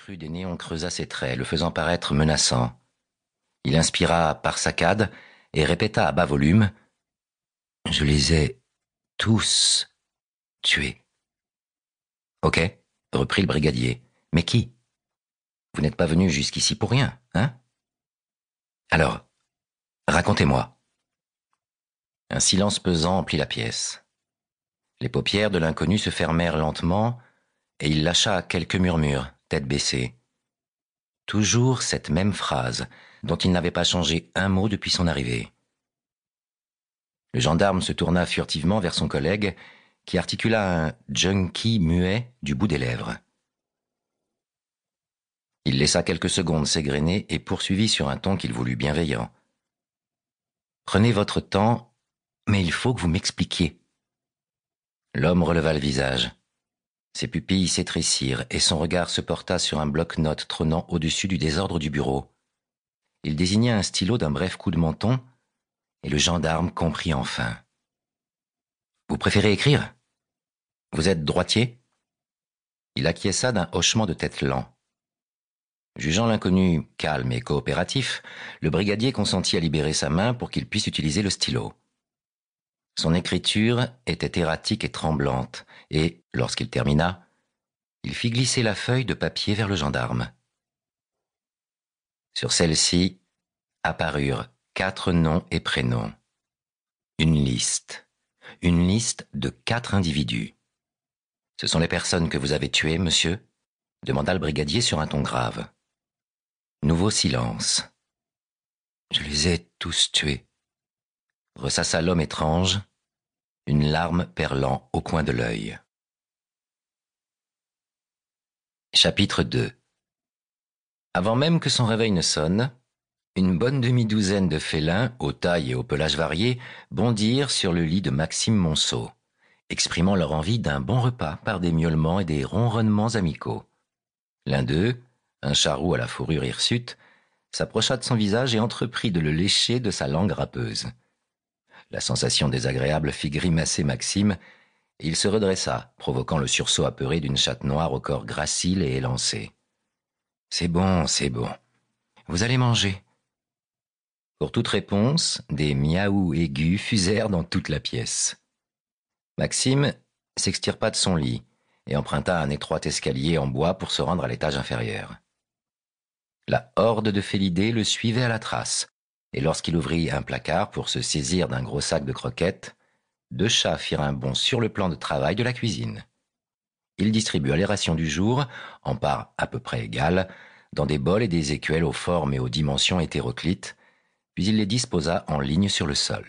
crue des néons creusa ses traits, le faisant paraître menaçant. Il inspira par saccades et répéta à bas volume « Je les ai tous tués. » « Ok, » reprit le brigadier. « Mais qui? Vous n'êtes pas venu jusqu'ici pour rien, hein? Alors, racontez-moi. » Un silence pesant emplit la pièce. Les paupières de l'inconnu se fermèrent lentement et il lâcha quelques murmures, tête baissée. Toujours cette même phrase, dont il n'avait pas changé un mot depuis son arrivée. Le gendarme se tourna furtivement vers son collègue, qui articula un junkie muet du bout des lèvres. Il laissa quelques secondes s'égrener et poursuivit sur un ton qu'il voulut bienveillant. « Prenez votre temps, mais il faut que vous m'expliquiez. » L'homme releva le visage. Ses pupilles s'étrécirent et son regard se porta sur un bloc-notes trônant au-dessus du désordre du bureau. Il désigna un stylo d'un bref coup de menton et le gendarme comprit enfin. « Vous préférez écrire? Vous êtes droitier ?» Il acquiesça d'un hochement de tête lent. Jugeant l'inconnu calme et coopératif, le brigadier consentit à libérer sa main pour qu'il puisse utiliser le stylo. Son écriture était erratique et tremblante, et, lorsqu'il termina, il fit glisser la feuille de papier vers le gendarme. Sur celle-ci apparurent 4 noms et prénoms. Une liste de 4 individus. « Ce sont les personnes que vous avez tuées, monsieur ?» demanda le brigadier sur un ton grave. Nouveau silence. « Je les ai tous tués », ressassa l'homme étrange, une larme perlant au coin de l'œil. Chapitre 2. Avant même que son réveil ne sonne, une bonne demi-douzaine de félins, aux tailles et au pelage variés, bondirent sur le lit de Maxime Monceau, exprimant leur envie d'un bon repas par des miaulements et des ronronnements amicaux. L'un d'eux, un charroux à la fourrure hirsute, s'approcha de son visage et entreprit de le lécher de sa langue râpeuse. La sensation désagréable fit grimacer Maxime, et il se redressa, provoquant le sursaut apeuré d'une chatte noire au corps gracile et élancé. « C'est bon, c'est bon. Vous allez manger. » Pour toute réponse, des miaous aigus fusèrent dans toute la pièce. Maxime s'extirpa de son lit et emprunta un étroit escalier en bois pour se rendre à l'étage inférieur. La horde de félidés le suivait à la trace, et lorsqu'il ouvrit un placard pour se saisir d'un gros sac de croquettes, 2 chats firent un bond sur le plan de travail de la cuisine. Il distribua les rations du jour, en parts à peu près égales, dans des bols et des écuelles aux formes et aux dimensions hétéroclites, puis il les disposa en ligne sur le sol.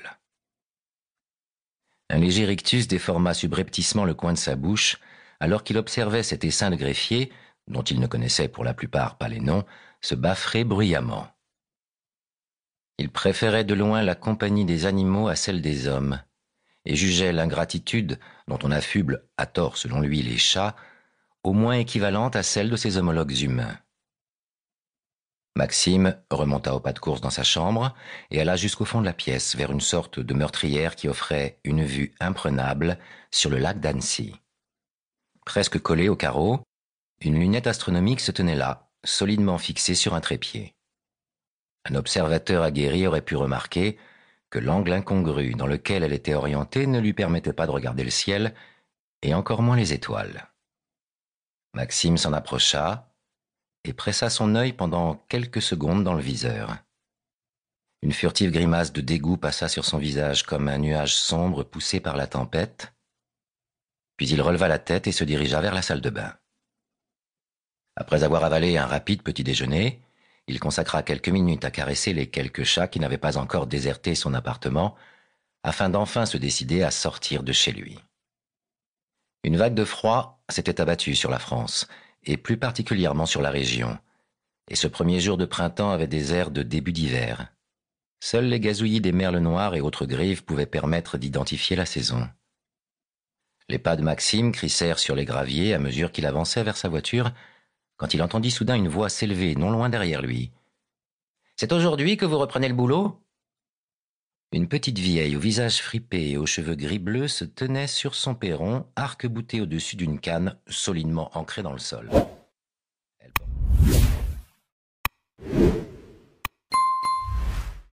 Un léger rictus déforma subrepticement le coin de sa bouche, alors qu'il observait cet essaim de greffier, dont il ne connaissait pour la plupart pas les noms, se baffrer bruyamment. Il préférait de loin la compagnie des animaux à celle des hommes, et jugeait l'ingratitude, dont on affuble à tort selon lui les chats, au moins équivalente à celle de ses homologues humains. Maxime remonta au pas de course dans sa chambre et alla jusqu'au fond de la pièce, vers une sorte de meurtrière qui offrait une vue imprenable sur le lac d'Annecy. Presque collée au carreau, une lunette astronomique se tenait là, solidement fixée sur un trépied. Un observateur aguerri aurait pu remarquer que l'angle incongru dans lequel elle était orientée ne lui permettait pas de regarder le ciel, et encore moins les étoiles. Maxime s'en approcha et pressa son œil pendant quelques secondes dans le viseur. Une furtive grimace de dégoût passa sur son visage comme un nuage sombre poussé par la tempête, puis il releva la tête et se dirigea vers la salle de bain. Après avoir avalé un rapide petit déjeuner, il consacra quelques minutes à caresser les quelques chats qui n'avaient pas encore déserté son appartement, afin d'enfin se décider à sortir de chez lui. Une vague de froid s'était abattue sur la France, et plus particulièrement sur la région, et ce premier jour de printemps avait des airs de début d'hiver. Seuls les gazouillis des merles noirs et autres grives pouvaient permettre d'identifier la saison. Les pas de Maxime crissèrent sur les graviers à mesure qu'il avançait vers sa voiture, quand il entendit soudain une voix s'élever non loin derrière lui. « C'est aujourd'hui que vous reprenez le boulot ?» Une petite vieille au visage fripé et aux cheveux gris-bleu se tenait sur son perron, arc-boutée au-dessus d'une canne solidement ancrée dans le sol.